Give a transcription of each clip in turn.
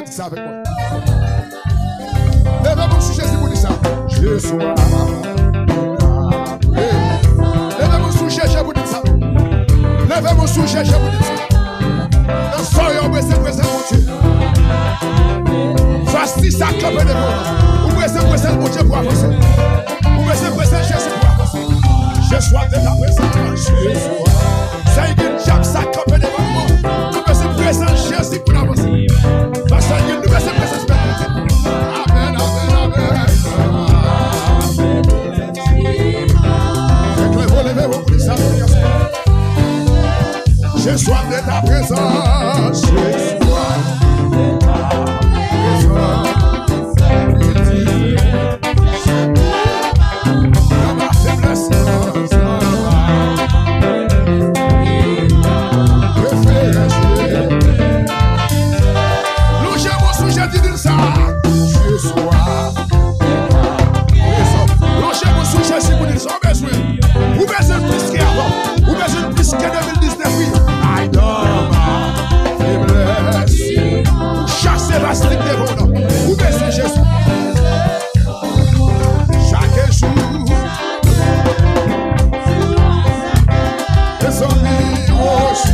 dis ça avec moi. Levez-vous sous Jésus pour dire ça. Je sois. Levez-vous sous Jésus pour dire ça. Levez-vous sous Jésus pour dire ça. Le soyons présent mon Dieu. Voici ça clapé de moi. Vous présent mon Dieu pour avancer. Vous présent Jésus pour avancer. Je sois de ta présence. Je sois. C'est une jambe ça clapé de moi. Vous présent Jésus pour avancer. Parce que nous présent présence. Amen, amen, amen. Levez-vous pour ça. Je sois de ta présence, je sois de ta présence, dans ma faiblesse, logez mon sujet, dis ça, je sois de ta présence, logez mon sujet si vous dites ça, besoin, vous besoin plus qu'avant, vous besoin plus que 2019, oui. Chassez la stick de vos noms. Vous baissez Jésus. Chaque jour. Les amis aussi.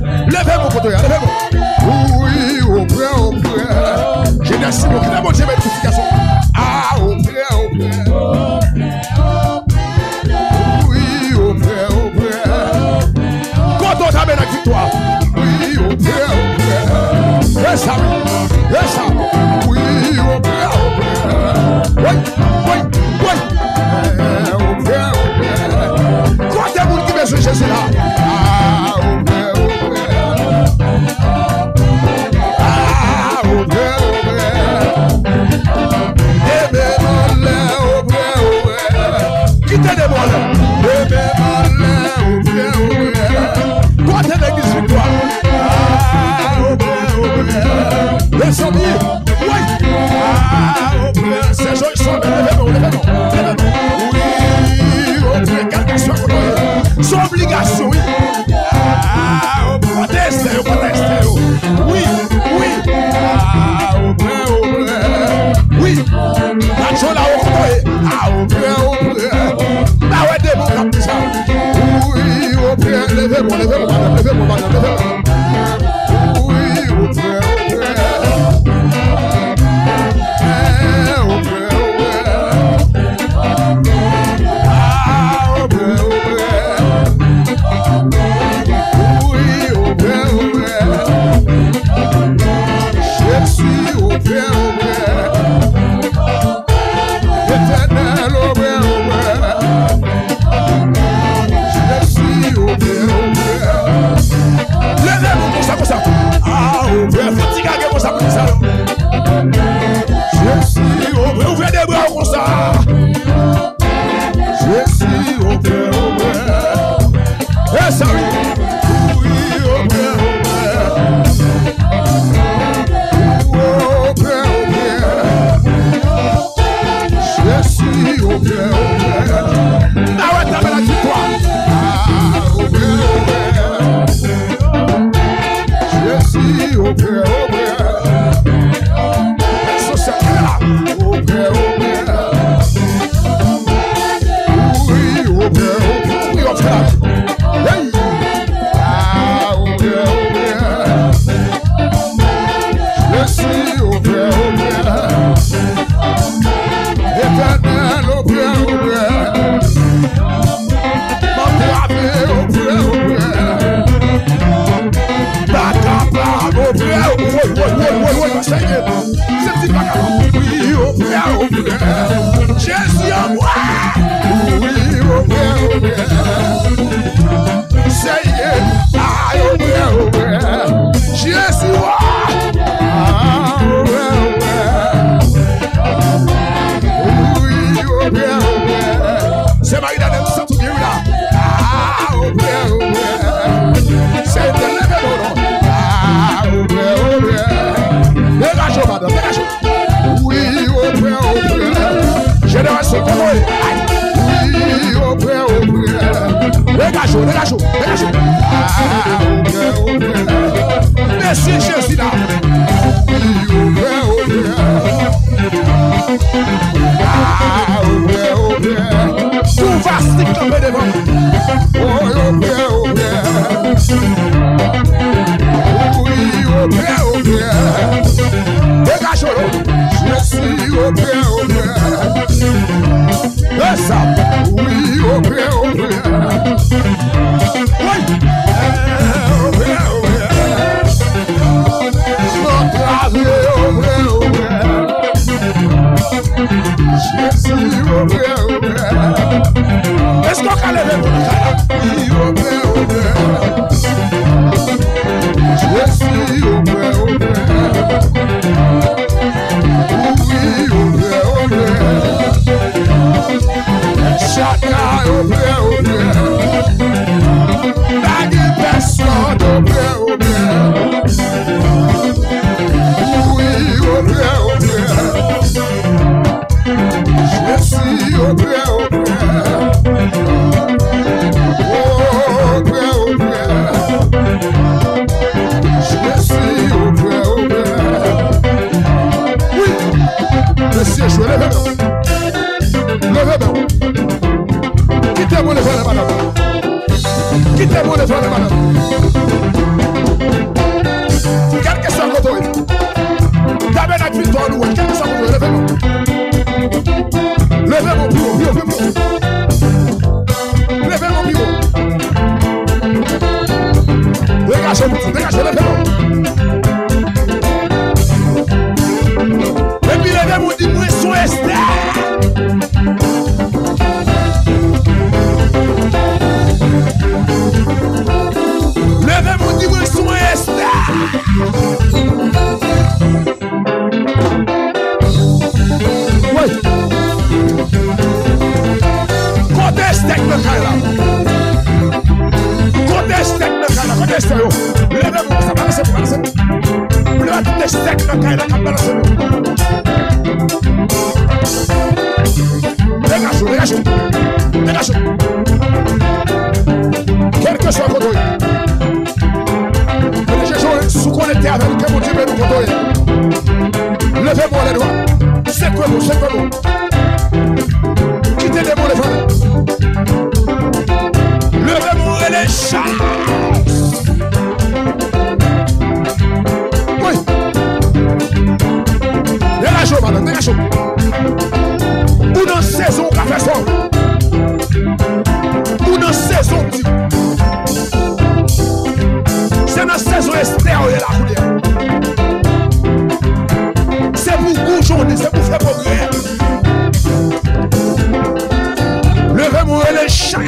Levez-moi, côté, levez-moi. Oui, au près, au près. J'ai des signes qui n'ont pas de multiplication. Ah, au près, au près. Oui, au près, au près. Quand on t'amène la victoire. Oui, au près, au près. Et ça, et ça. Oui, au près, au près. Oui, oui, oui. Au près, au près. Quand t'es moun qui besoin de Jésus là. Ah, au près, au près. Ah, au près, au près. Et même en l'air, au près, au près. Quittez les mots là. Et même en l'air, au près, au près. Quand t'es l'église victoire. Ah, au près, au près. Les amis, oui. Ah, au près. Ces gens ils sont levez-moi, levez-moi. Oui, au près, quelqu'un soit connu. Son obligation, oui. Ah, au proteste, au proteste. Oui, oui. Ah, au près, au près. Oui. La chose là, au près. Ah, au près, au près. Ah, ouais, des mots comme ça. Oui, au près. Levez-moi, levez-moi, madame, levez-moi, madame, levez-moi. Oui, au près, au près. Au près, au près. Ah, au près, au près. Oui, au près, au près. Je suis au près, au près. Éternel, au près, au près. Je suis au près, au près. Levez-vous comme ça. Ah, au près, fatigué comme ça. Je suis au près, ouvrez des bras comme ça. Je suis au près, au près. Et ça, oui, au près, au près. Au près, au près. Je suis au près, au près. Ah ouais, t'as la victoire. Ah, au près, au près. Je suis au près, au près. So c'est là, au près, au près. Oui, au près, au près. Oui, au près. Hey. Ah, au près, au près. Je suis au près, au près. Éternel, au près, au près. Ma bravé, au près, au près. Bacaba, au près, au près. Oui, Seigneur. C'est petit bacaba. Oui, au près, au près. Jésus en moi. Oui, au près, au près. Seigneur. Ah, au près, au près. Jésus, ah, au près, au près. Oui, au près, au près. C'est Marie-Dane, ça tout bien là. Ah, au près, au près. C'est de lever mon nom. Ah, au près, au près. Dégagez, madame, dégagez. Oui, au près, au près. Génération, comment est? Oui, au près, au près. Dégagez, dégagez, dégagez. Ah, au près, au près. Merci, Jésus là. Oui, au près, au près. Ah, au près, au près. Tout va se déclamer devant. Oh, au près, au près. Oui, au près, au près. Dégagez, je suis au près, au près. Et ça, oui, au près, au près. Oui, au près, au près. dégagez, levez-vous. Et puis levez-vous, dis-moi, son Esther. Levez-vous, dis-moi, son Esther. Oui. Côté steak de Kaila. Côté steak de Kaila. Côté steak. Levez-vous, ça balance, balance. Le steak de Kaila, ça balance. Dégagez, dégagez. Dégagez. Quel que soit votre oeil. Sous qu'on était avec, que mon Dieu veut nous contrôler. Levez-moi les doigts. C'est quoi vous, c'est quoi vous. Quittez les mots, les frères. Levez-moi les chats. Oui. Dégagez, madame, dégagez. Ou dans saison, qu'a fait ça. Ou dans saison, dit. C'est dans saison Esther et la couleur. C'est pour vous journée, c'est pour faire progrès. Levez-moi les chats.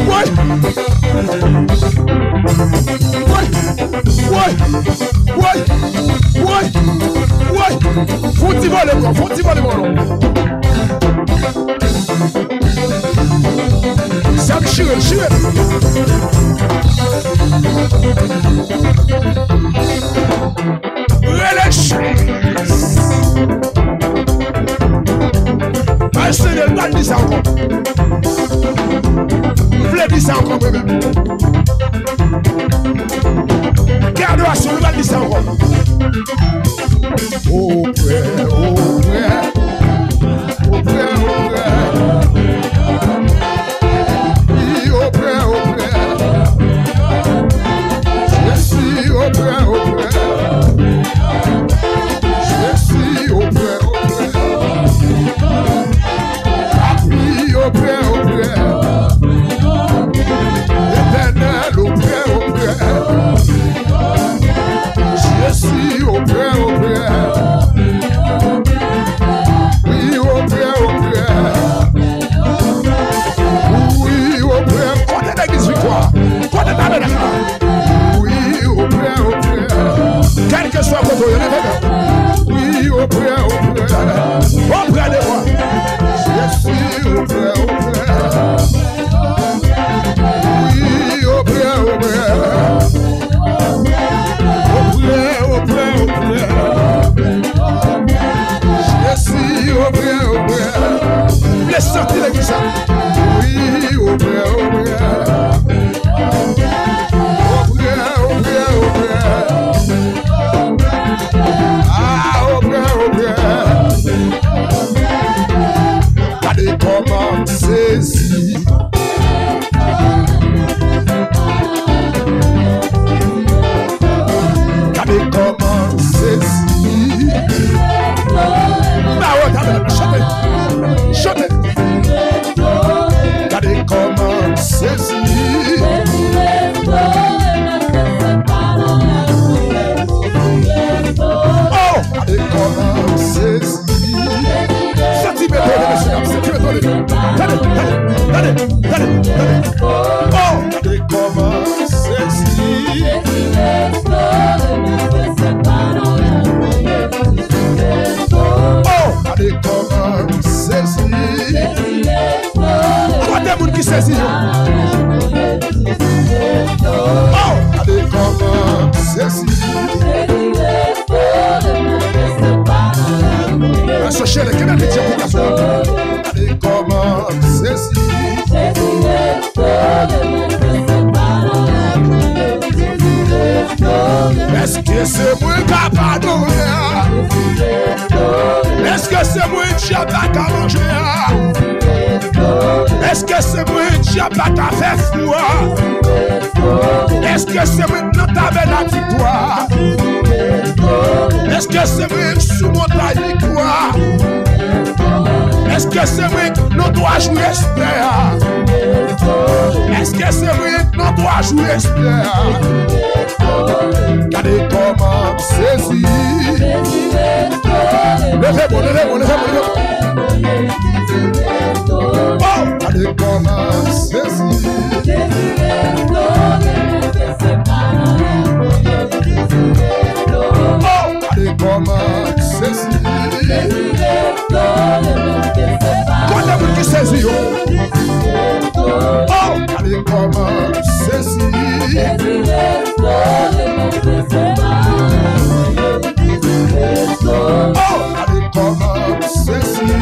Ouais. Ouais. Ouais. Ouais. Ouais. Faut-il voler, quoi? Faut-il voler, quoi? Sam Chirel, Chirel. Relâche. Assez de mal dit ça encore. Vous voulez dire ça encore, même. Garde-toi sur le mal dit ça encore. Oh, frère, oh, frère. Oh, frère, oh, frère. Je suis au près, au près. Je suis au près, au près. Appui au près, au près. Éternel au près, au près. Je suis au près, au près. Oui, au près, au près. Oui, au près. Côté d'église victoire. Côté tabernacle. Oui, au près, au près. Quel que soit votre voyage, oui, au près, au près. Au près de moi. Je suis au près, au près. Oui, au près, au près. Au près, au près, au près. Je suis au près, au près. Laisse sortir l'église. Oui, au près, au près. Comment saisir? Regardez comment saisir? Chantez, chantez. Regardez comment saisir? Oh, regardez comment saisir? Oh, regardez comment saisir? Oh, regardez comment saisir? Quoi des gens qui saisissent? Oh, regardez comment saisir? Cherchez les Canadiens pour la soirée. Regardez comment saisir? Est-ce que c'est moi qui a pardonné? Est-ce que c'est moi qui a pas qu'à manger? Est-ce que c'est moi qui a pas qu'à faire froid? Est-ce que c'est moi qui a pas la victoire? Est-ce que c'est moi sous montagne victoire? Est-ce que c'est vrai que nous doit jouer espère? Est-ce que c'est vrai que nous doit jouer espère? Regardez comment saisir. Levez-moi, levez-moi, levez-moi. Oh, regardez comment saisir. Oh, regardez comment saisir. Quand est-ce que saisit? Oh, regardez comment saisir. Oh, regardez comment saisir.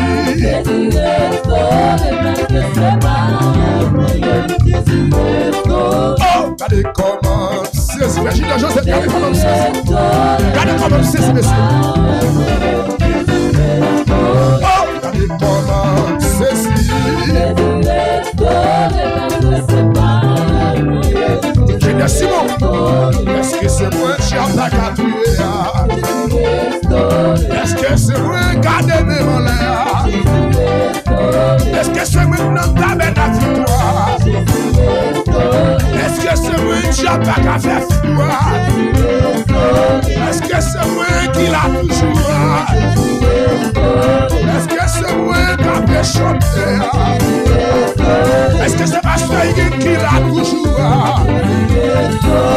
Oh, regardez comment saisir. Virginie Joseph, regardez comment saisir. Regardez comment saisir, messieurs. Oh, regardez comment saisir. Génie Simon, est-ce que c'est moi qui ai attaqué à tuer? Est-ce que c'est moi qui ai donné mon l'air? Est-ce que c'est moi qui ai donné la victoire? Est-ce que c'est moi qui ai attaqué à faire froid? Est-ce que c'est moi qui l'a toujours? Est-ce que c'est moi qui a fait chanter? Est-ce que c'est Pasteur Higuin qui l'a toujours?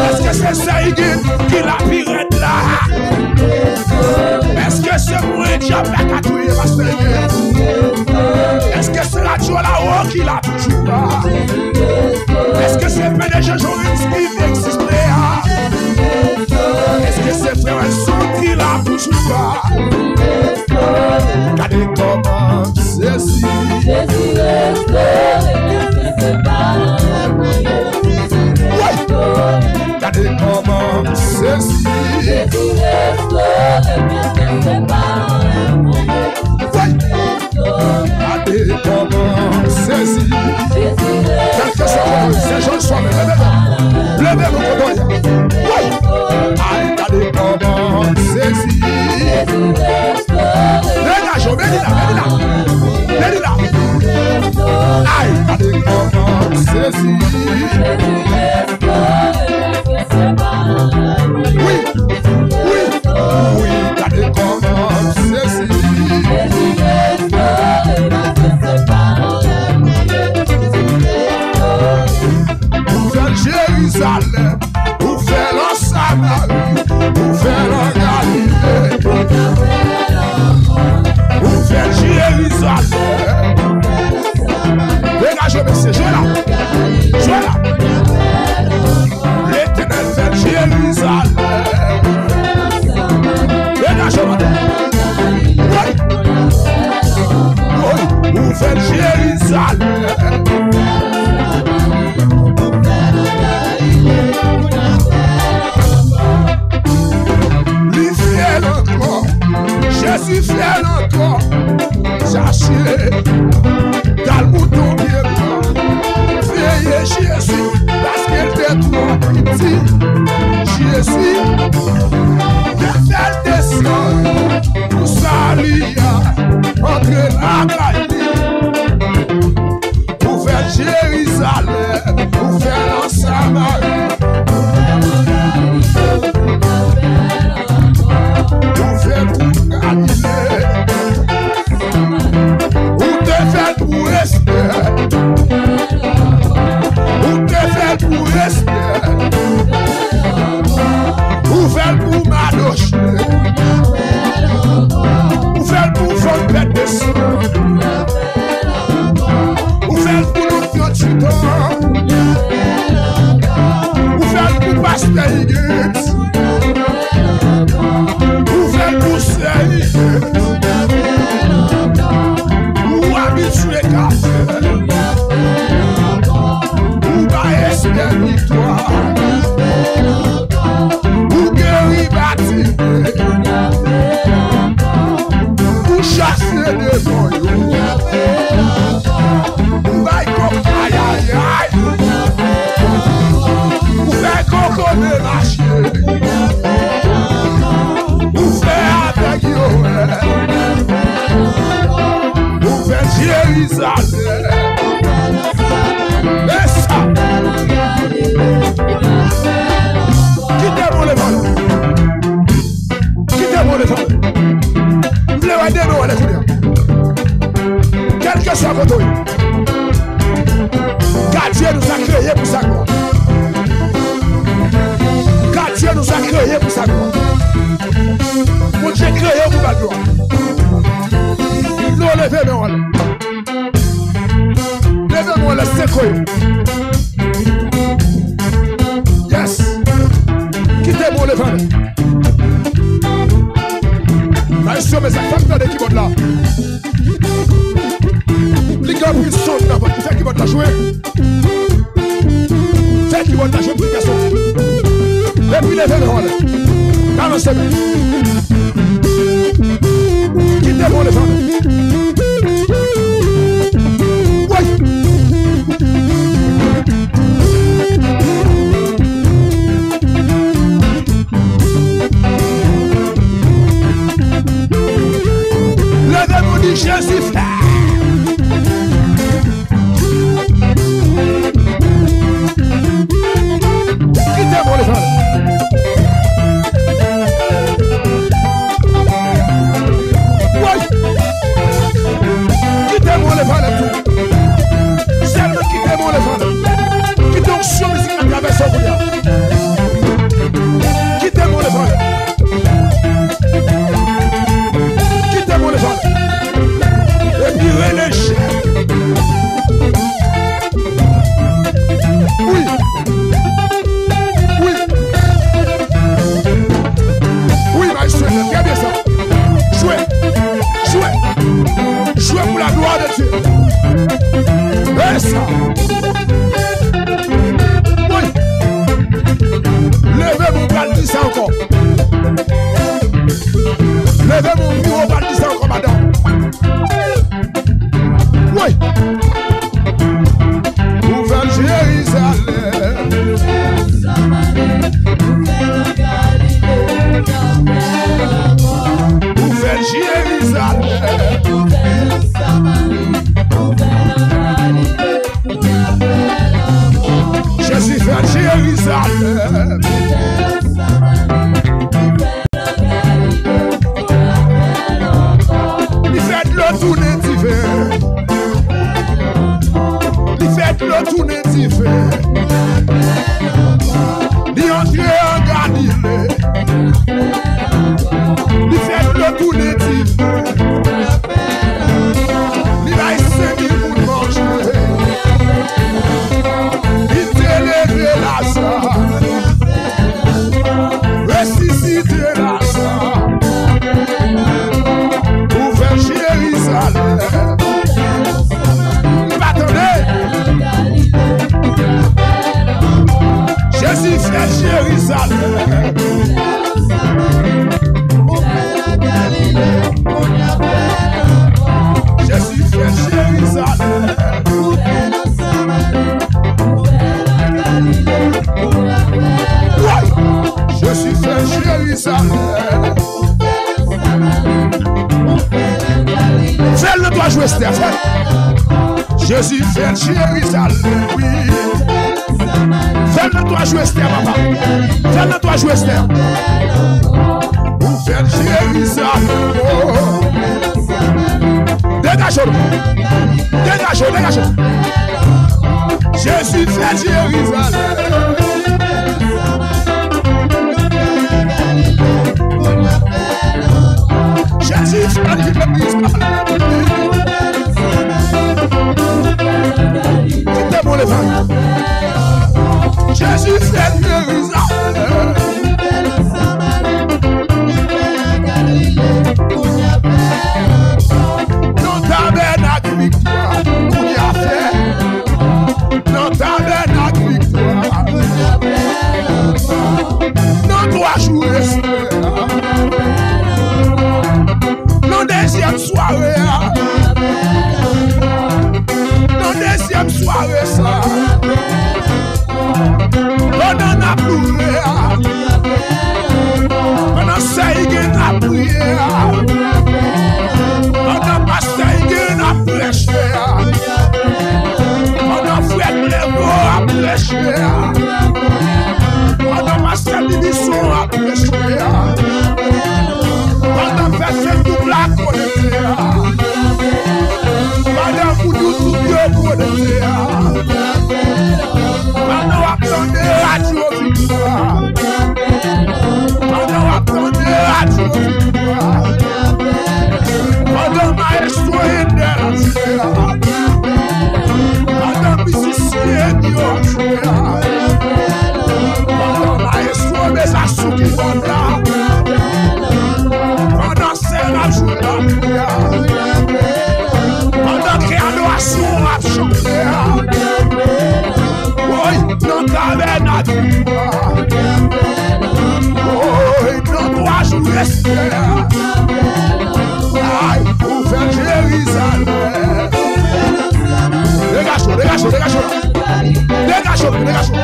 Est-ce que c'est Saïgin qui l'a pirate là? Est-ce que c'est moi qui a fait catouiller Pasteur Higuin? Est-ce que c'est la Joie là-haut qui l'a toujours? Est-ce que c'est PDG Joris qui existe là? Est-ce que c'est Frère Son qui l'a toujours? Regardez comment saisir. Regardez comment saisir. Regardez comment saisir. Quelque chose, c'est Jean Somme. Levez vos codoyes. Regardez comment saisir. Dégage, venez-là. Regardez comment saisir. Oui, regardez comment saisir. Pour faire Jérusalem, pour faire la Samarie, pour faire la Galilée, pour faire Jérusalem. Dégagez, messieurs, jouez là. L'Éternel fait Jérusalem. Dégagez, madame. Oui, pour faire Jérusalem. Lui fiel encore, Jésus fiel encore. Cherchez dans le bouton bien blanc. Veillez Jésus parce qu'il était trop petit. Jésus, il fait descendre pour s'allier entre la Galilée. Pour faire Jérusalem, pour faire la Samarie. Pour faire tout Galilée. Pour te faire pour rester. Pour te faire pour rester. Pour faire pour m'adocher. Pour faire pour faire bête de sang. Pour faire pour nous faire du temps. Pour faire pour Pasteur Higuin. Pour faire pour Saïgin. Pour habituer café. Pour pas espérer victoire. Pour guérir bâtir. Pour chasser des voyous. Pour bailler comme aïe aïe aïe. Pour faire coco de marcher. Car Dieu nous a créés pour sa gloire. Car Dieu nous a créés pour sa gloire. Pour Dieu créé pour la gloire. Nous levez-moi. Levez-moi le secret. Yes. Quittez-moi le vent. Maestro, mais ça fait de keyboard là. Les gars, ils sont là. Ils font keyboard là jouer. Faites keyboard là jouer pour les garçons. Et puis levez-moi. Balancez-moi. Quittez-moi le vent. Levez-vous dit Jésus frère. Quittez-moi les femmes. Ouais. Quittez-moi les femmes tout. Seulement quittez-moi les femmes. Quittez donc sur musique à travers son bouillard. Quittez-moi les femmes. Quittez-moi les femmes. Et puis relâchez. Oui. Oui. Oui, maestro, regardez ça. Jouez. Jouez. Jouez pour la gloire de Dieu. Et ça. Oui. Levez mon bras, dis ça encore. Levez mon bureau, dis ça encore, madame. Oui. Ouvert Jérusalem. Ouvert Jérusalem. Jésus fait Jérusalem. Il fait le tourner d'hiver. Il fait le tourner d'hiver. Il entre en Galilée. Il fait le tourner d'hiver. Il a essayé pour manger. Il t'élève Lazare. Ressuscité Lazare. Ouvert Jérusalem. Attendez. Jésus fait Jérusalem. Jésus fait Jérusalem. Ouais. Jésus fait Jérusalem. Fais-le toi jouer Stéphane. Jésus fait Jérusalem. Oui. Fais-le toi jouer Stéphane, papa. Fais-le toi jouer Stéphane. Pour faire Jérusalem. Dégagez-le. Dégagez-le, dégagez-le. Jésus fait Jérusalem. Jésus fait Jérusalem. Quittez-moi les femmes. Jésus fait Jérusalem. Non tabernacle victoire, on y a fait. Non tabernacle victoire, non doit jouer non deuxième soirée, non deuxième soirée ça. On en a pleuré, on a saigné la prière, on a passé la prêché, on a fait le mot à prêcher, on a passé l'émission à prêcher, on a fait tout la connaître, madame vous nous victoire. Oh, et non, toi, je l'espère. Aïe, pour faire Jérusalem. Dégage-toi, dégage-toi, dégage-toi. Dégage-toi, dégage-toi.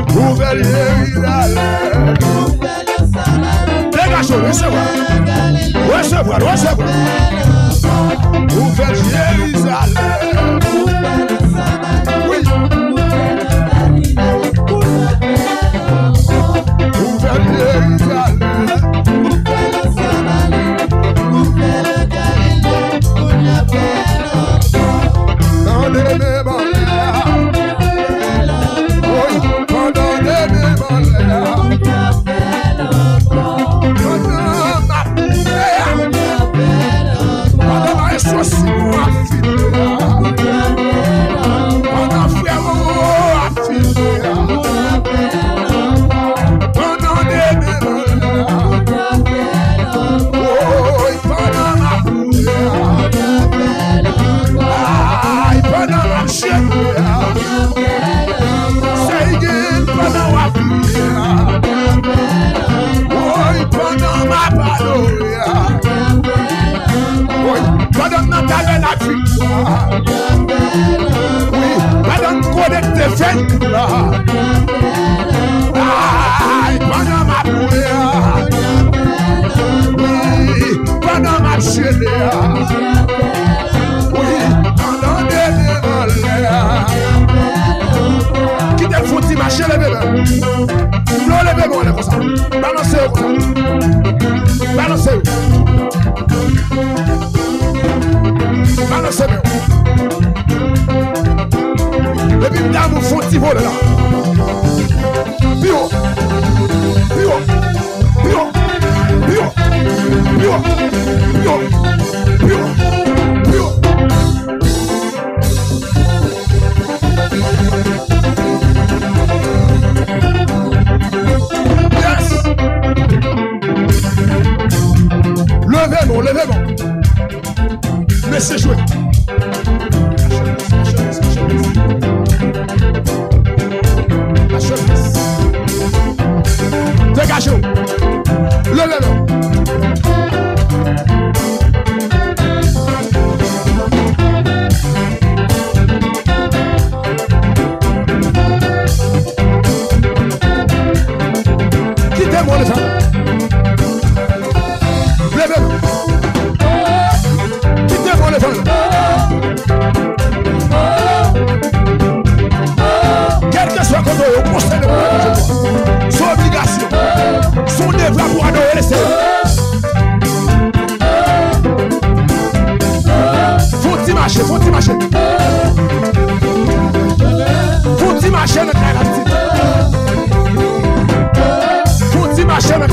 Pour faire Jérusalem. Dégage-toi, recevoir. Recevoir, recevoir. Pour faire Jérusalem. Oui. Pour faire Jérusalem. Laissez jouer. Dégagez-vous. Levez-vous. Quittez-moi les femmes. Levez-vous. Quittez-moi les femmes. Quel que soit quand on procède de son obligation, son devoir pour adorer le Seigneur. Faut-il marcher, faut-il marcher. Faut-il marcher dans la petite. Faut-il marcher dans la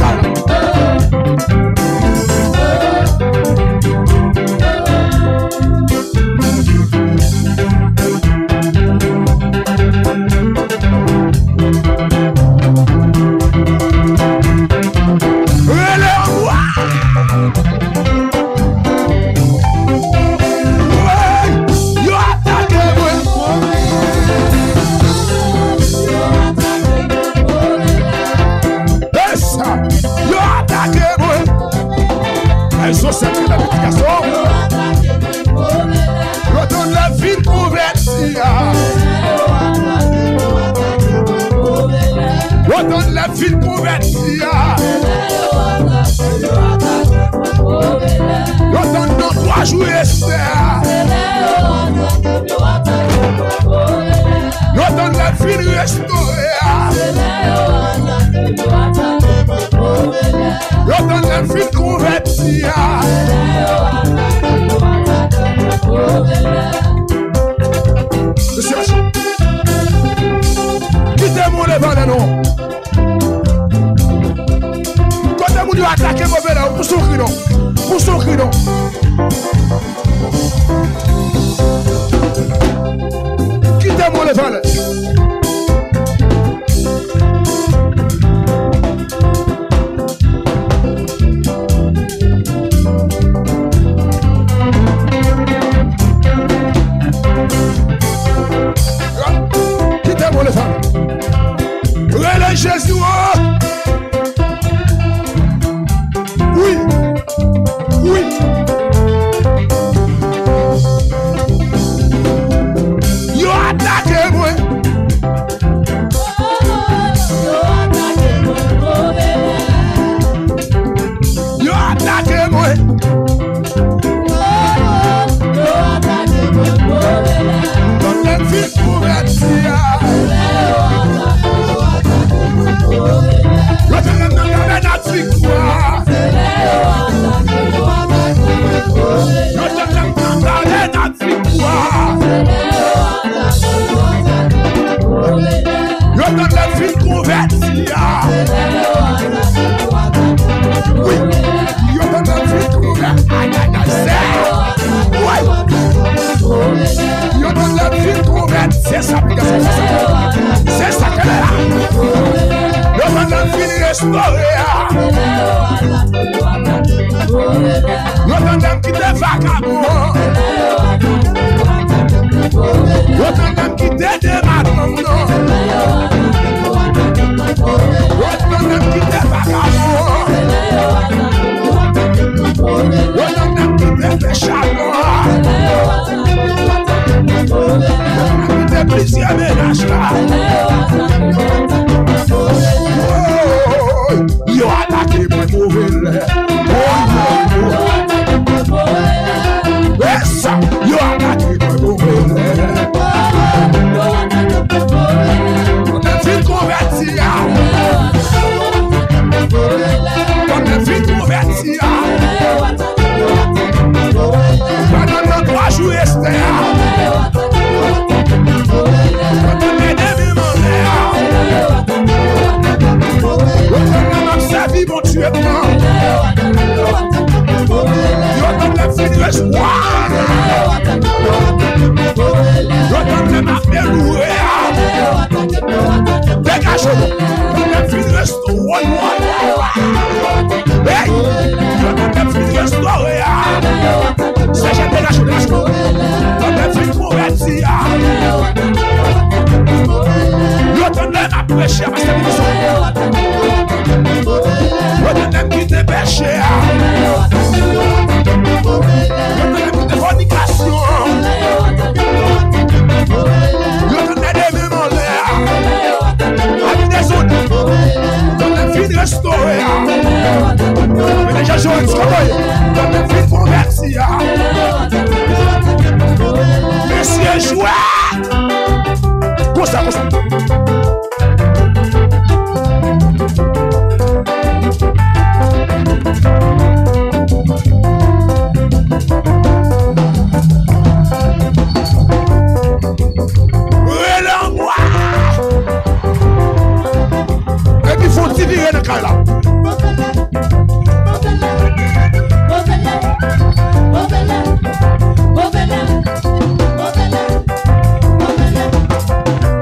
c'est ça, c'est ça qu'elle est là. Le monde fini restauré. Le monde qui te vagabond. Le monde qui te démarre. Le monde qui te vagabond. Le monde qui te péchador. Le plaisir ménage là. Yo attaqué pour mauvais. Ça, yo attaqué pour mauvais. On est vite converti. On est vite converti. Pendant nos 3 jours restés. Mon Dieu, yo donne la vie de l'espoir. Yo donne la vie louée. Dégagez-nous. Donne la vie de l'espoir. Hey, yo donne la vie de l'espoir. C'est j'ai dégagé, dégagez-nous. Donne la vie convertie. Yo donne la prêcher à ma stabilisation. Yo donne qui te péché. Yo donne qui te fornication. Yo donne des mêmes en l'air. Ami des autres. Donne la vie de restaurer. Mais déjà je vais donne la vie convertie. Monsieur joueur. Comme ça, comme ça.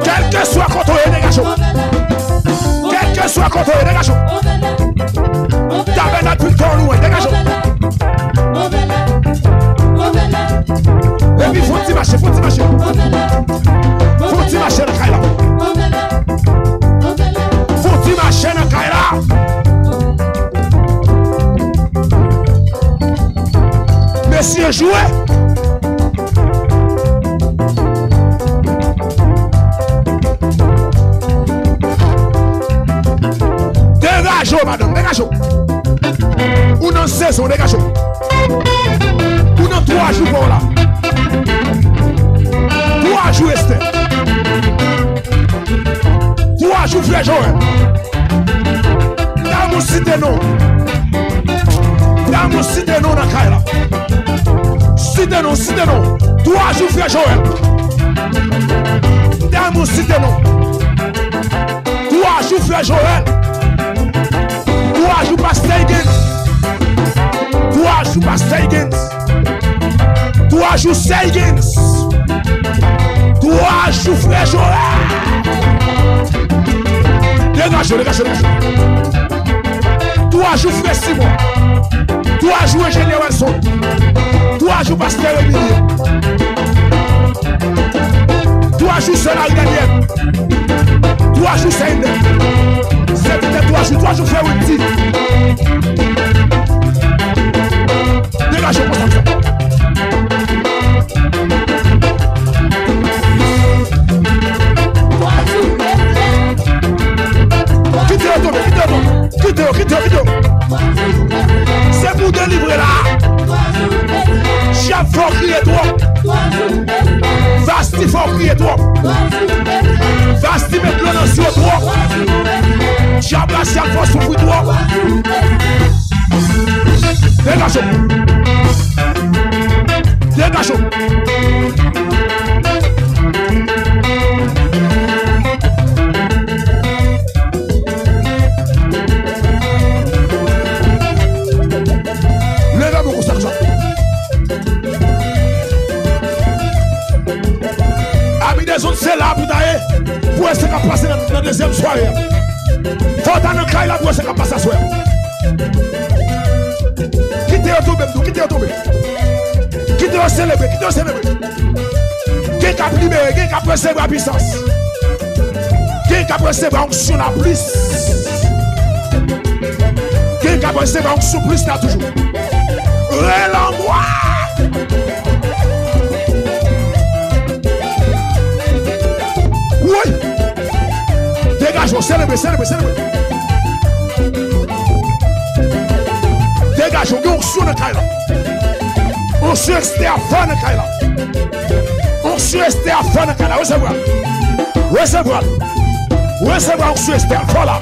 Quel que soit contre eux, dégagez. Quel que soit contre eux, dégagez. Tabernacle tout le temps loin, dégagez. Et puis faut-il marcher, faut-il marcher. Faut-il marcher dans le Kaila. Faut-il marcher dans le Kaila. Monsieur joué. Dégagez, madame, dégagez. Ou dans saison, dégagez. Ou dans 3 jours pour là. 3 jours restés. 3 jours frère Joël. Dans mon cité non. Dans mon cité non dans Kaila. Cité non, 3 jours frère Joël. Dans mon cité non. 3 jours frère Joël. 3 jours pasteur Higgins. 3 jours pasteur Higgins. 3 jours Higgins. 3 jours frère Joël. Dégagez, dégagez, dégagez. 3 jours frère Simon. 3 jours ingénieur Wilson. 3 jours pasteur Emilien. 3 jours Sœur Daniel. 3 jours Saint-Denis. C'était 3 jours frère Wendy. Dégagez pour ça. Quittez-le. C'est pour délivrer là. Chef faut crier toi. Vasti faut crier toi. Vasti mettre le nom sur toi. Diable si faut souffrir toi. Dégagez. combinaison c'est là pour d'ailleurs. Pour essayer de passer dans la deuxième soirée. Faut dans le cas là pour essayer de passer à soir. Quittez au tomber, quittez au tomber. Quittez au célébrer, quittez au célébrer. Qui cap libéré, qui cap recevoir la puissance. Qui cap recevoir onction la plus. Qui cap recevoir onction plus là toujours. Relance-moi. Oui. Dégageons, célébrez, célébrez, célébrez. Dégageons, on sur le caille là. On sur rester à fond le caille là. On sur rester à fond le caille là. Recevoir. Recevoir. Recevoir, on sur rester à fond là.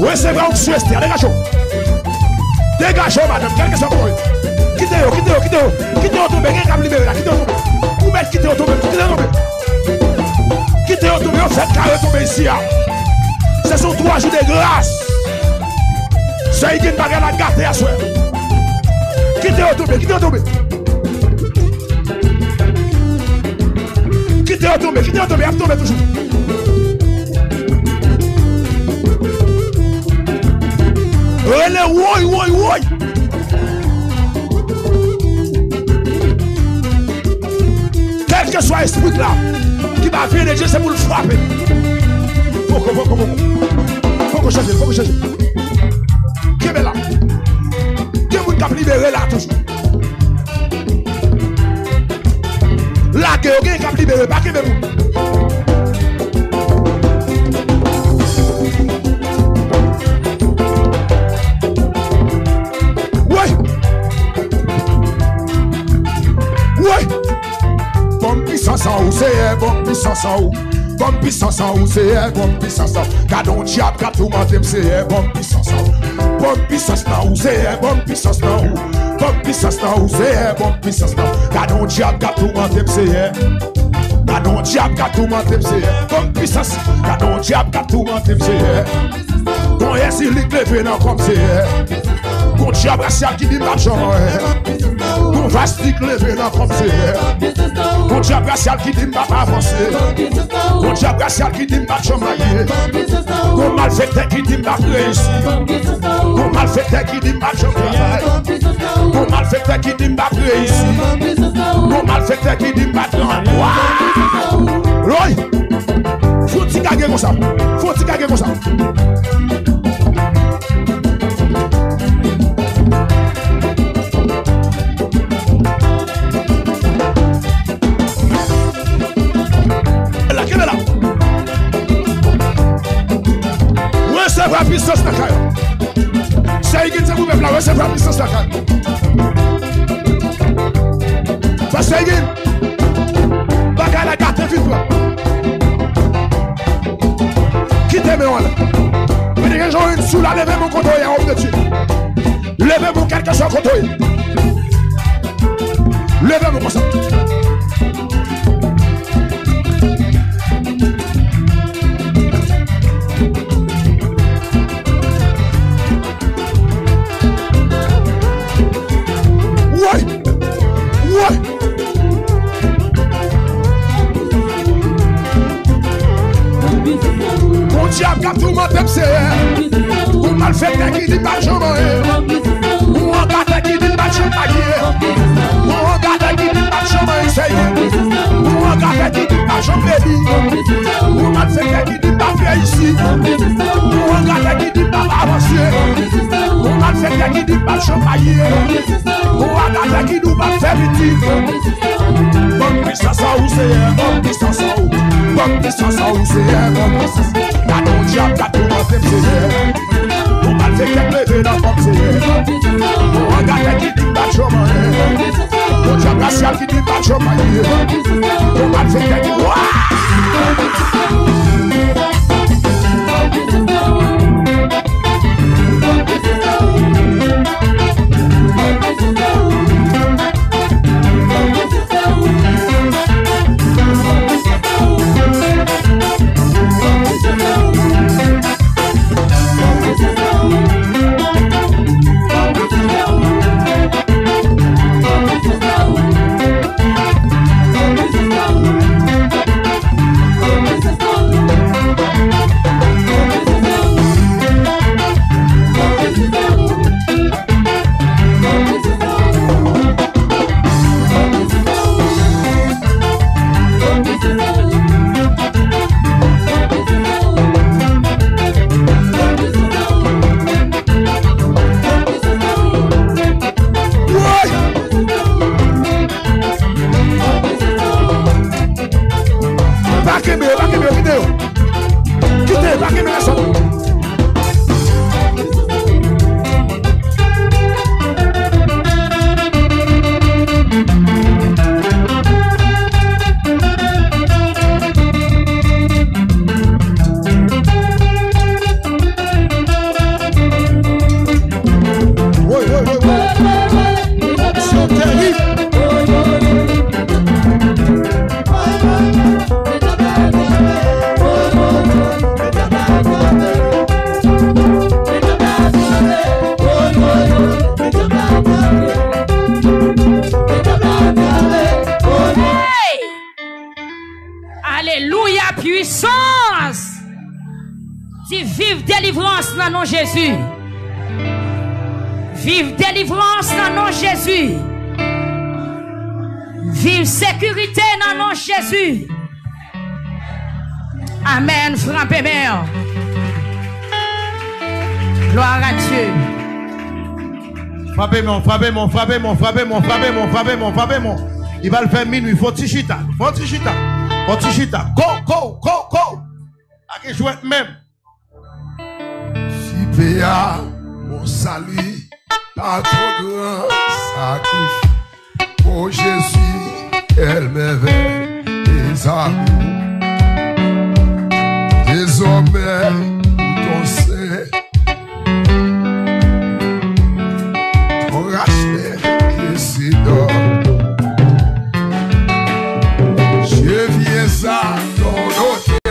Recevoir, on sur rester à dégageons. Dégageons, madame, quelque chose pour eux. Quittez-le, quittez-le, quittez-le. Quittez-le, tomber, qui est libéré là. Quittez-le, tomber. Vous mettez quittez-le, tomber, quittez-le, tomber. Quittez-le, tomber, on fait carré tomber ici. Ce sont 3 jours de grâce. C'est une bagarre à gâter à soi. Quittez-le, tomber, quittez-le, tomber. Quittez-le, tomber, quittez-le, tomber, à tomber toujours. Relais, oui, oui, oui. Quel que soit l'esprit là, qui va venir de Dieu, c'est pour le frapper. Faut que changer, faut que changer. Qui est là? Qui est vous libéré là toujours? Là, qui est libéré, pas qui est vous? Bon puissance en haut, bonne puissance en haut, c'est bonne puissance en haut. Gardons diable, gardons mantem, c'est bonne puissance en haut. Bonne puissance en haut, c'est bonne puissance en haut. Bonne puissance en haut, c'est bonne puissance en haut. Gardons diable, gardons mantem, c'est gardons diable, gardons mantem, c'est bonne puissance. Gardons diable, gardons mantem, c'est ton est-il levé dans comme c'est. Ton diable racial qui dit l'argent. Ton vastique levé dans comme c'est. Ton diable racial qui dit pas avancer. Ton diable racial qui dit pas chamailler. Ton malfaiteur qui dit pas réussir. Ton malfaiteur qui dit pas chamailler. Ton malfaiteur qui dit pas réussir. Ton malfaiteur qui dit pas grand. Waouh! Faut-il gagner comme ça? Faut-il gagner comme ça? Recevoir puissance dans la caille. C'est une vous même là, recevoir puissance dans la caille. Parce que c'est une bagaille la gâte vite là. Quittez-moi là. Mais les gens une sous la levez mon compte et en haut de Dieu. Levez mon quelque chose contre eux. Levez mon comme ça. Tout le monde c'est pour mal fait qui dit pas chamailler. Pour regarder qui dit pas chamailler. Pour regarder qui dit pas chamailler. Pour regarder qui dit pas chamailler. Pour mal fait qui dit pas faire ici. Pour regarder qui dit pas avancer. Pour mal fait qui dit pas chamailler. Pour regarder qui dit pas faire vite. Bonne puissance à où c'est, bonne puissance à où. Bonne puissance à où c'est, bonne puissance. Gardons diable, gardons mantem, c'est. Pour mal fait qu'elle lève dans comme c'est. Pour regarder qui dit pas chamailler. Pour diable racial qui dit pas chamailler. Pour mal fait qu'elle dit Jésus. Vive délivrance dans le nom de Jésus. Vive sécurité dans le nom de Jésus. Amen. Frappez mère. Gloire à Dieu. Frappez-moi, frappez-moi, frappez-moi, frappez-moi, frappez-moi, frappez-moi, frappez-moi. Il va le faire minuit. Faut tichita. Faut tichita. Faut tichita. Go, go, go, go. A qui jouer même. Si Péa, mon salut, par ton grand sacrifice, pour Jésus, elle m'éveille des amours. Désormais, ton sein, ton racheté qui s'y donne. Je viens à ton hôtel.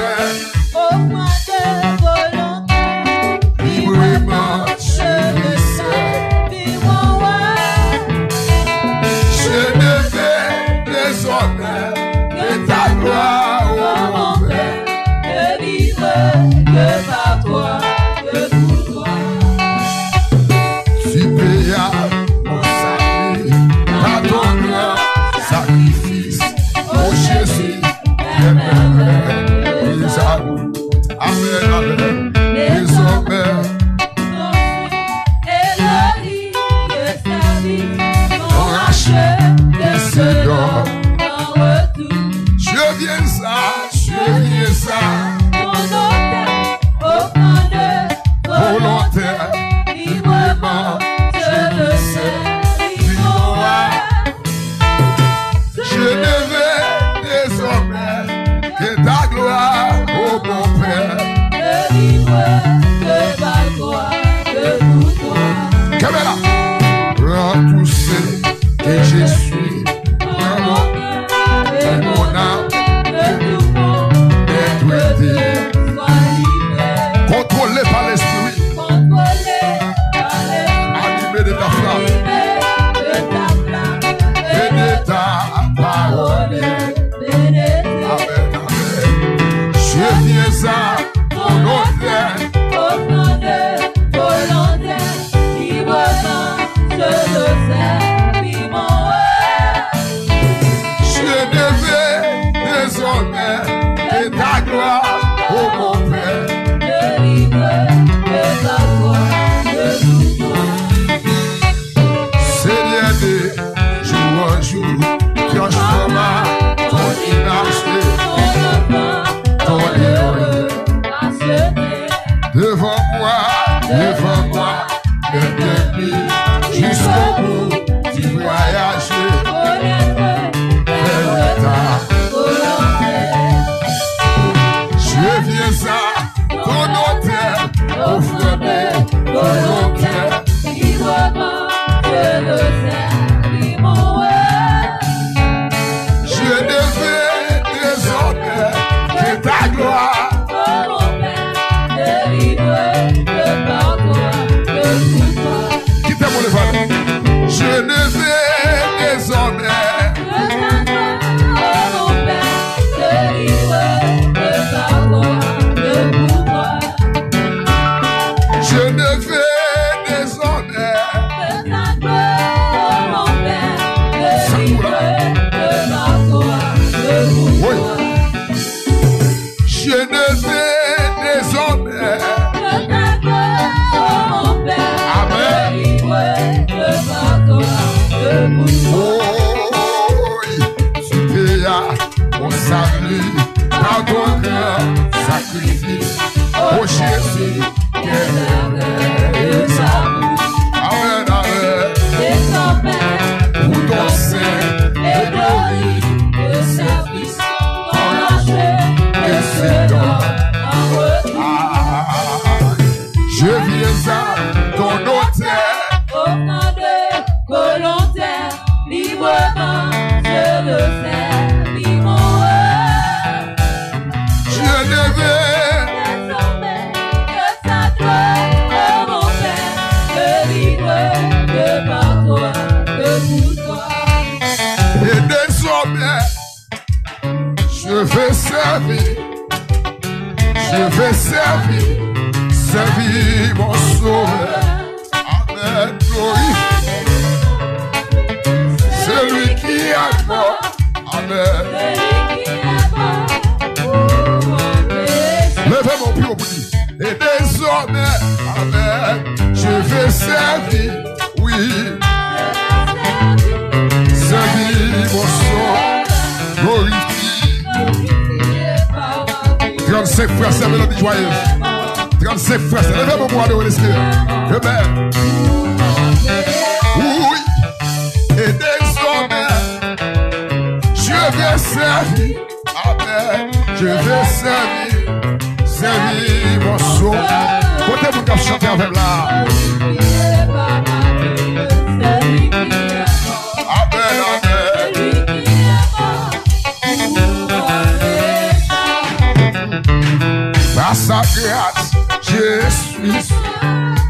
salut dans ton cœur, sacrifice. Oh Jésus, quel merveilleux amour. Amen, amen. Et ton Père, Pour ton sein et glorieux service, ton argent et et c'est ce ton. don en retour. Je viens à ton autel. Offrant de volontaire, librement, je le fais, vivant. Je ne veux Désormais que ça doit, oh mon Père, que libre, que par toi, que pour toi. et désormais je vais servir. Je vais servir, servir mon sauveur. Amen, glorifie celui qui est mort. Amen. Celui qui est mort pour empêcher. Levez mon pied au bout. Et désormais, amen, je vais servir, oui, servir mon sauveur. Glorifie. 35 frères, c'est la mélodie joyeuse. 35 frères, c'est levez mon bras de haut l'esprit. Amen. Oui, et désormais, je vais servir, amen, je vais servir, servir mon sauveur. Côté vous qui chanter avec là. Amen, amen. Par sa grâce, je suis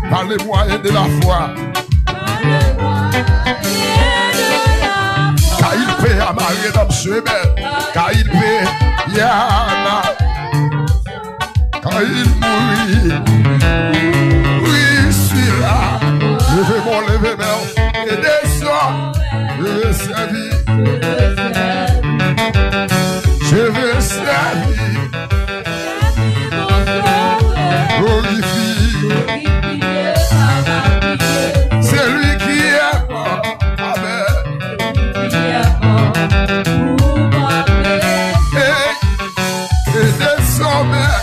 par les moyens de la foi. Car il paie à ma rédemption, car il paie, Yana, car il mourit. Oui, je suis là. Levez mon et descends. Je vais servir. Je vais servir. Glorifie. C'est lui qui est mort. Amen. Et désormais,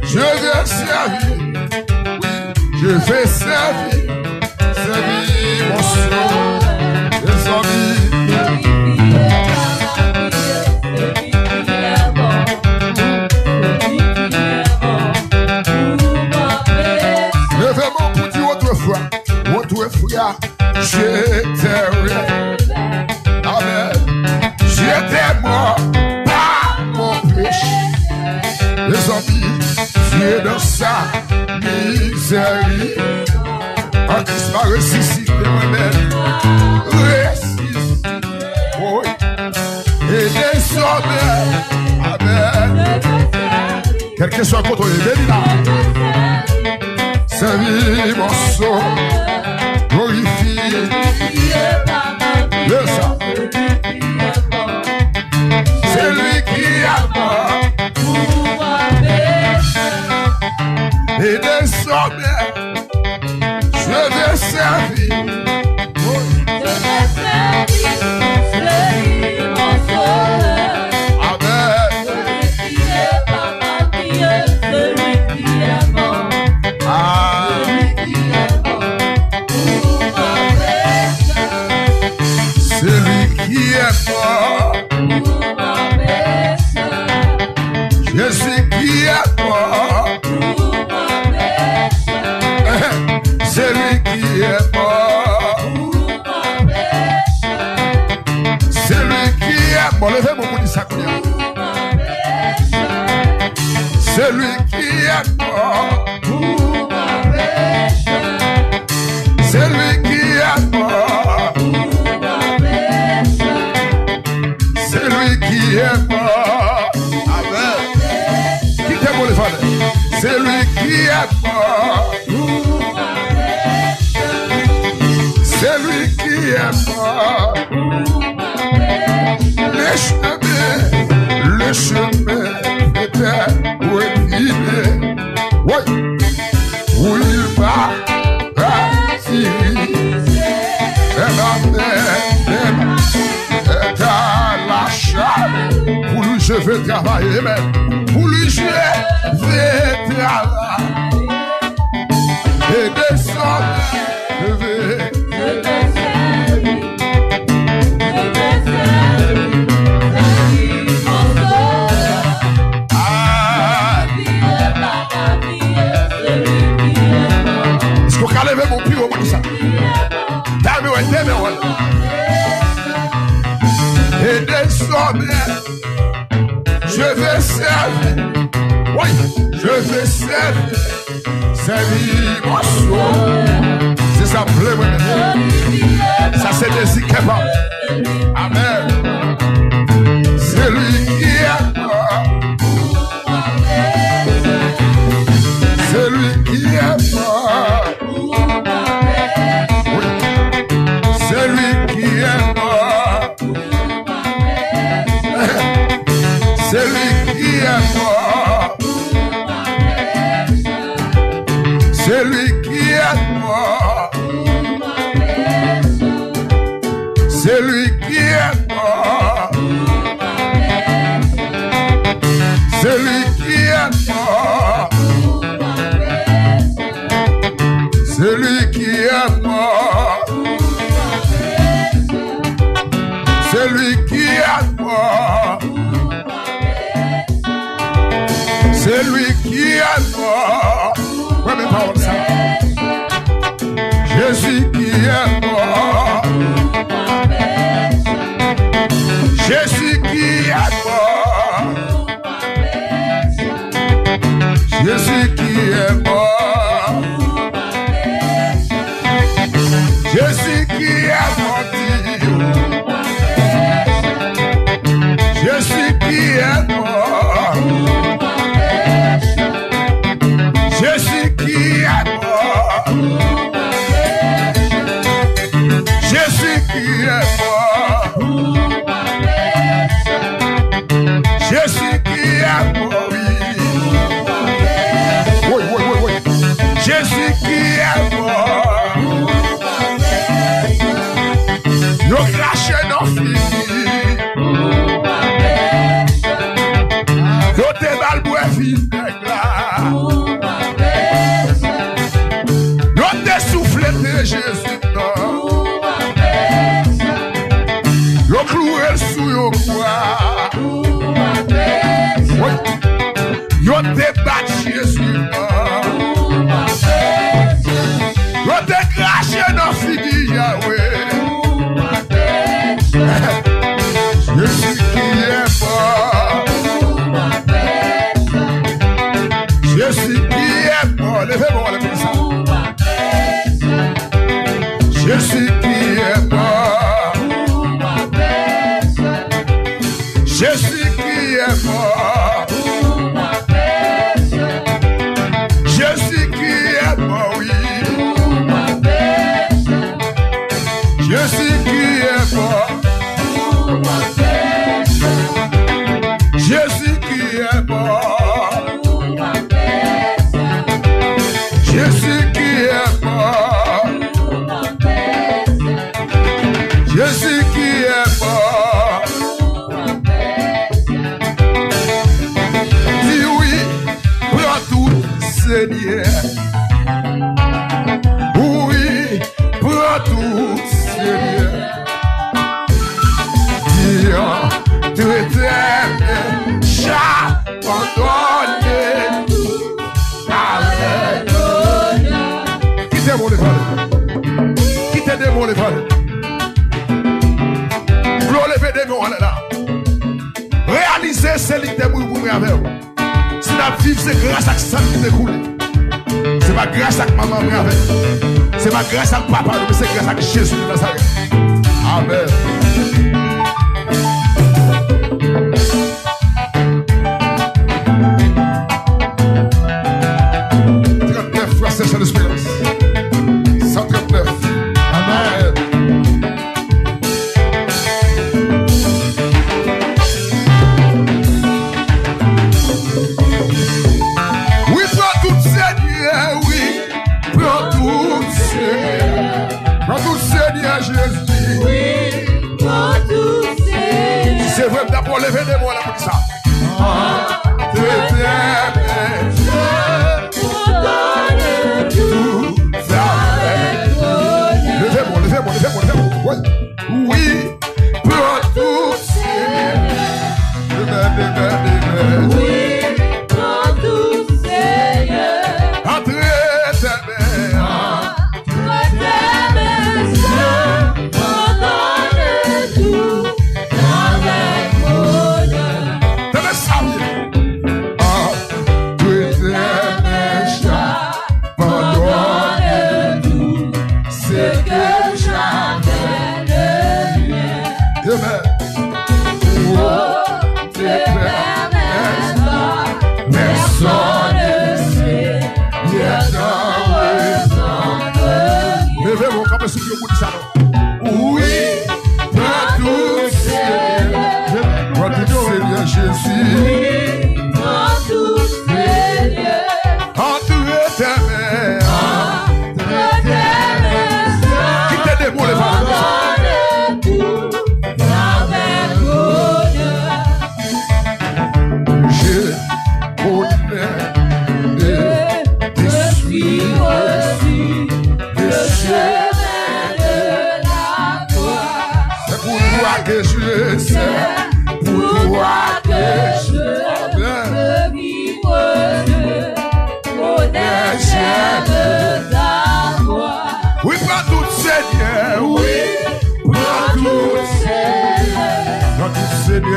je vais servir. Oui, je vais servir. Servir mon sauveur. Les amis. Levez mon coup du autrefois, j'étais rien. Amen. J'étais mort par mon péché. Les amis, Dieu dans sa misère. En Christ m'a ressuscité moi-même. Ressuscité. Oui. Et désormais, amen. Quelqu'un soit contrôlé, béni là. Servir mon saut, glorifie le sang. C'est lui qui a mort. Et désormais, je vais servir. Jésus qui est mort. C'est lui qui est mort. C'est lui qui est mort. Levez mon bout de sac. C'est lui qui est mort. C'est lui qui est mort. C'est lui qui est mort. C'est lui qui est mort. C'est lui qui est mort. Le chemin était où il est. Oui, où il va. Et la terre est à la chave. je veux travailler, mais pour lui je vais travailler. Et désormais, je vais. Est-ce qu'on peut lever mon pied au bout de ça? Et désormais, je vais servir. Oui, je vais servir. Servir mon soul. C'est ça, plaît, oui. Ça, c'est des incapables. Amen. C'est lui qui est mort. C'est lui qui est mort. Oui. C'est lui qui est mort. C'est lui qui est mort. C'est lui qui est mort. C'est lui qui est mort. C'est lui qui est mort. C'est lui qui est mort. C'est lui qui est mort. C'est lui qui est mort. Ouais, mais pas comme ça. Jésus qui est mort. Jésus qui est mort. Jésus qui est mort. Jésus qui est mort. Jésus qui est mort. Jésus qui est mort. Jésus qui est mort. Jésus qui est mort. Oui, oui, oui, oui. Jésus qui est mort. Yo craché nos filles. Yo te bal boue fille. Yo te soufflé de Jésus. Yo cloué sous yo quoi. Oui. Yo te bat Jésus. Yo te craché nos filles Yahweh. Jésus qui est mort. Jésus qui est mort. Levez-moi le plus. Jésus qui est mort. Jésus qui est mort. Jésus qui est mort, oui. Jésus qui est mort. Jésus qui est mort. Jésus qui est mort. Jésus qui est mort. Dis oui, prends tout, Seigneur. Oui, prends tout, Seigneur. Dis-en, tu éternel, j'abandonne Alléluia. Quittez mon éval. Quittez mon éval. Lever des mots là. Réaliser c'est l'idée pour vous avec vous. Si la vie c'est grâce à ça qui découle. C'est pas grâce à maman avec. C'est pas grâce à papa, mais c'est grâce à Jésus de Nazareth. Amen. Frères et l'espérance. 139. Amen. Oui, prends tout Seigneur, oui. Prends tout Seigneur Jésus. Oui, prends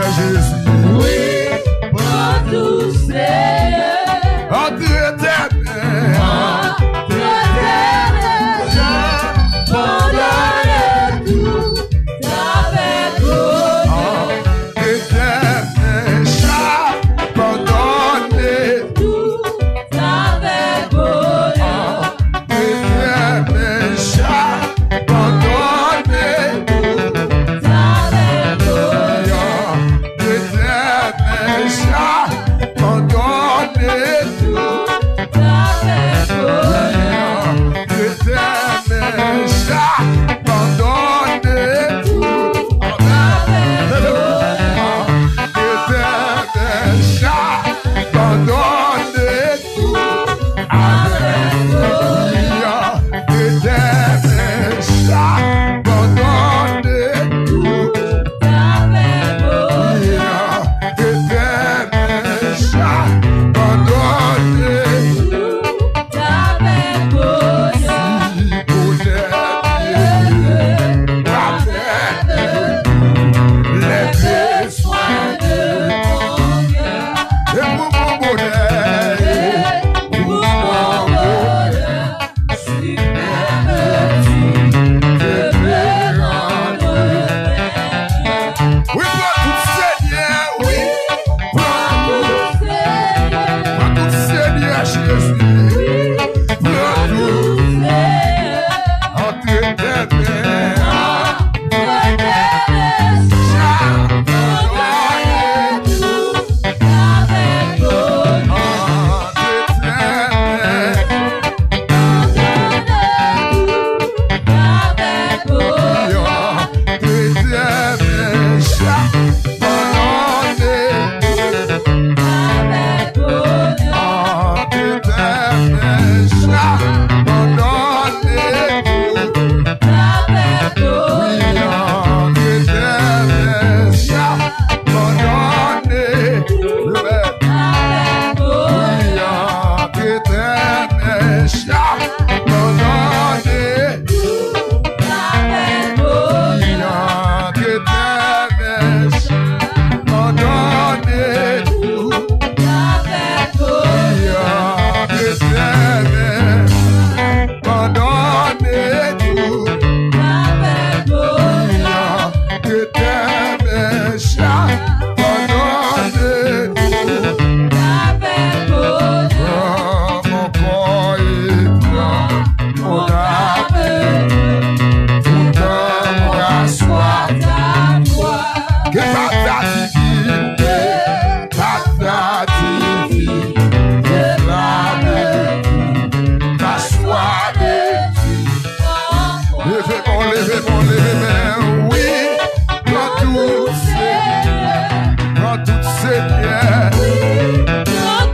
Seigneur Jésus. Oui, prends tout, Seigneur. Entre éternel. Pardonne tout, avec bonheur. Éternel, pardonne Tout, avec bonheur. éternel, pardonne Avec bonheur. éternel, pardonne Avec bonheur. éternel, pardonne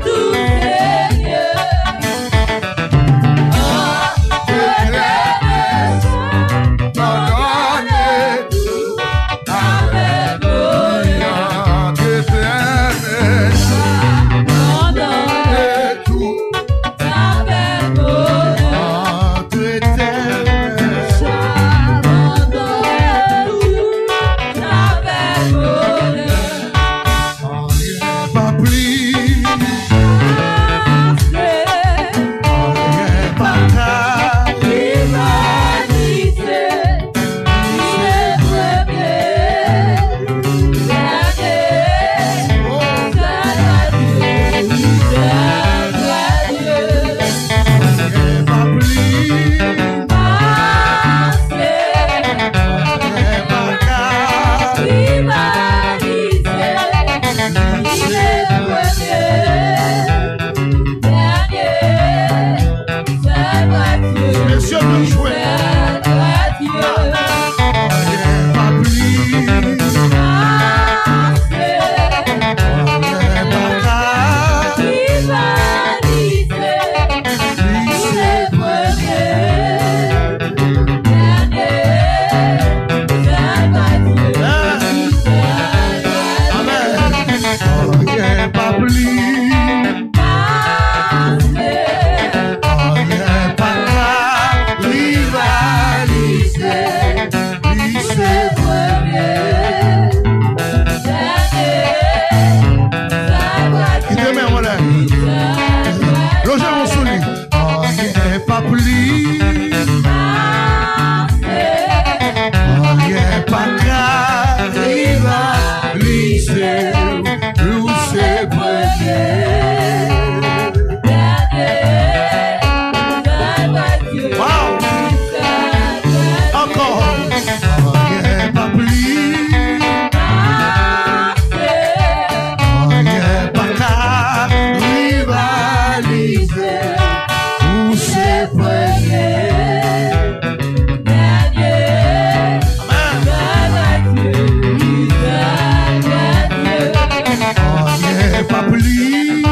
pas plus.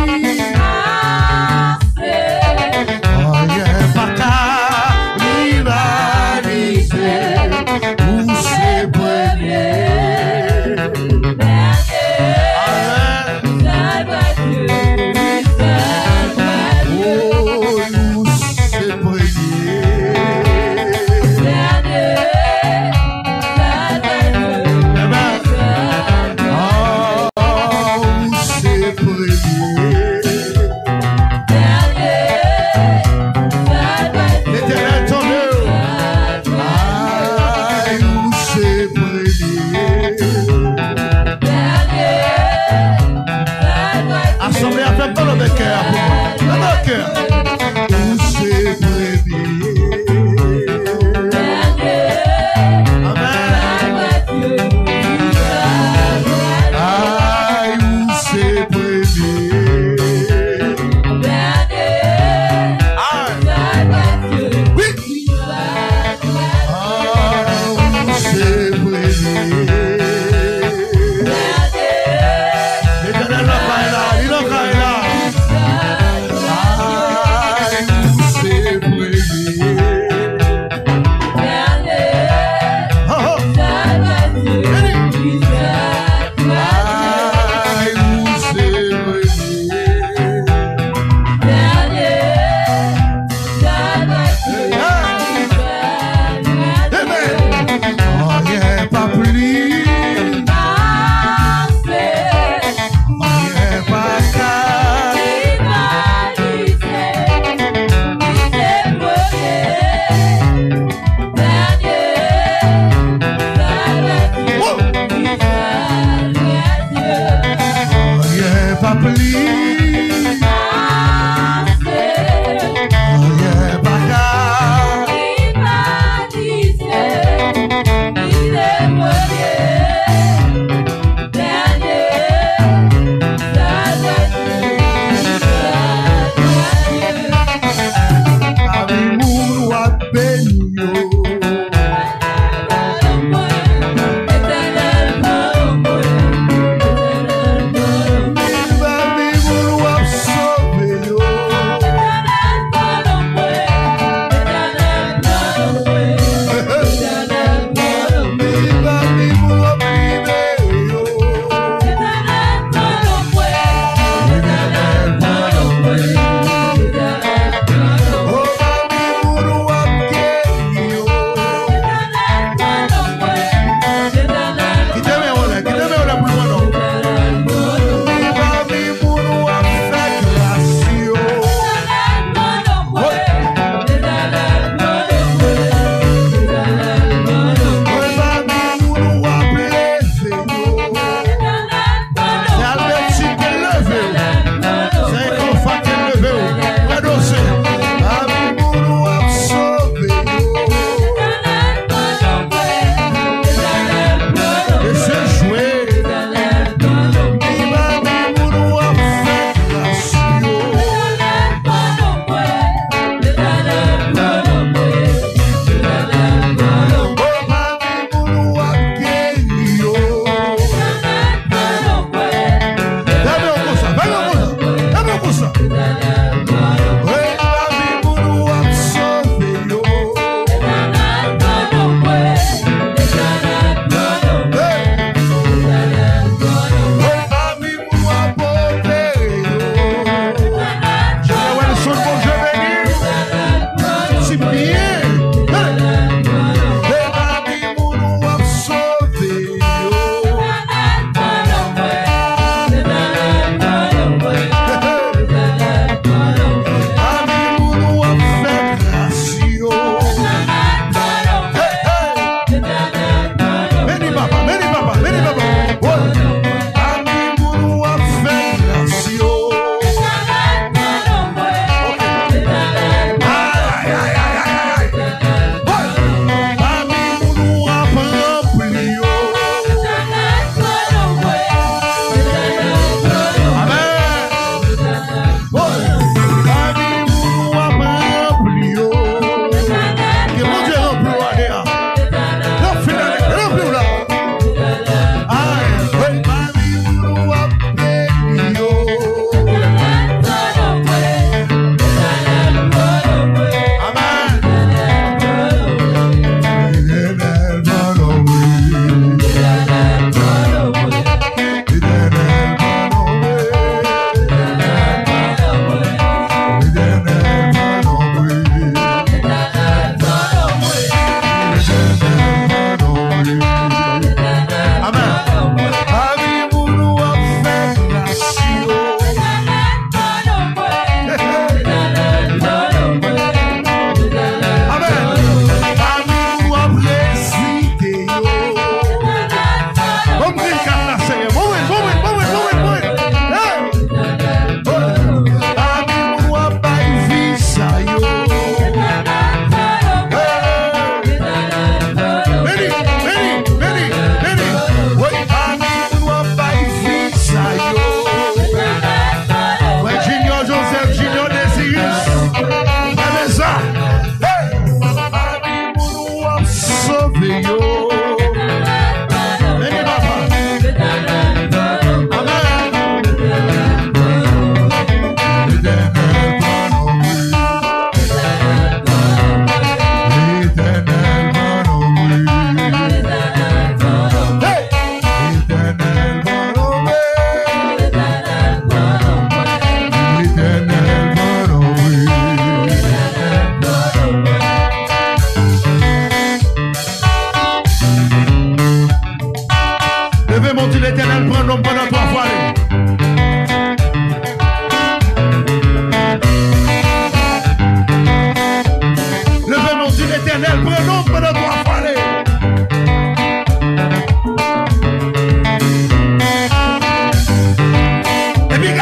Pas qu'à rivaliser. Où c'est premier.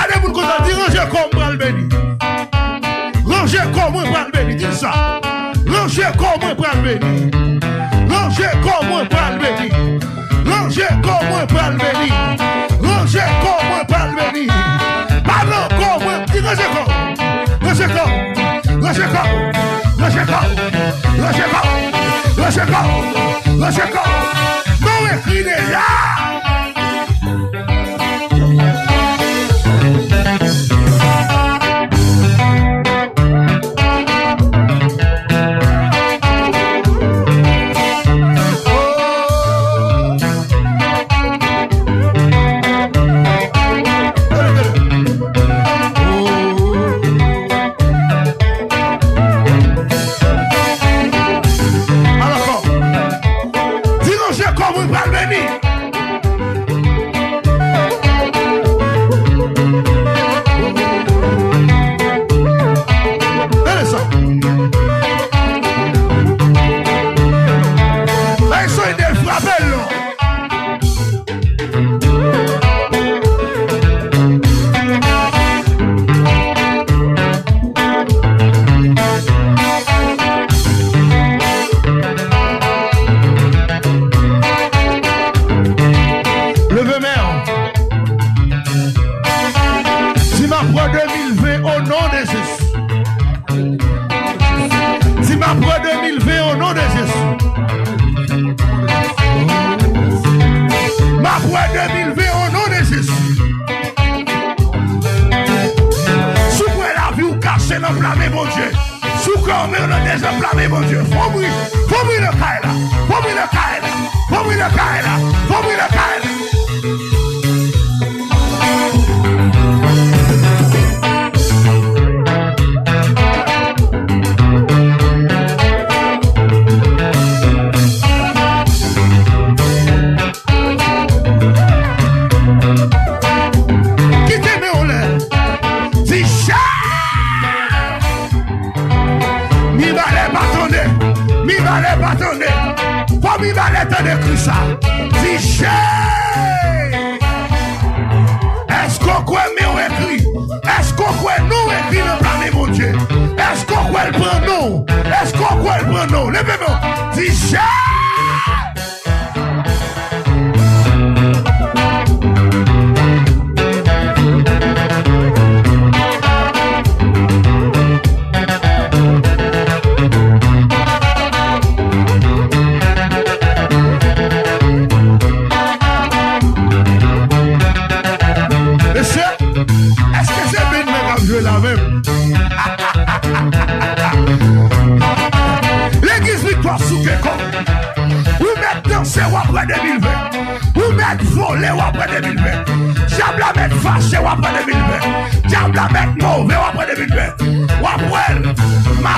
Regardez mon côté, dis ranger comme moi le béni. Ranger comme moi le béni, dis ça. Ranger comme moi le béni. Ranger comme moi le béni. Ranger comme moi le béni. Ranger comme moi le béni. Pardon, comme moi, dis ranger comme. Ranger comme. Ranger comme. Ranger comme. Ranger comme. Ranger comme. Ranger comme. Non écrit déjà. Ma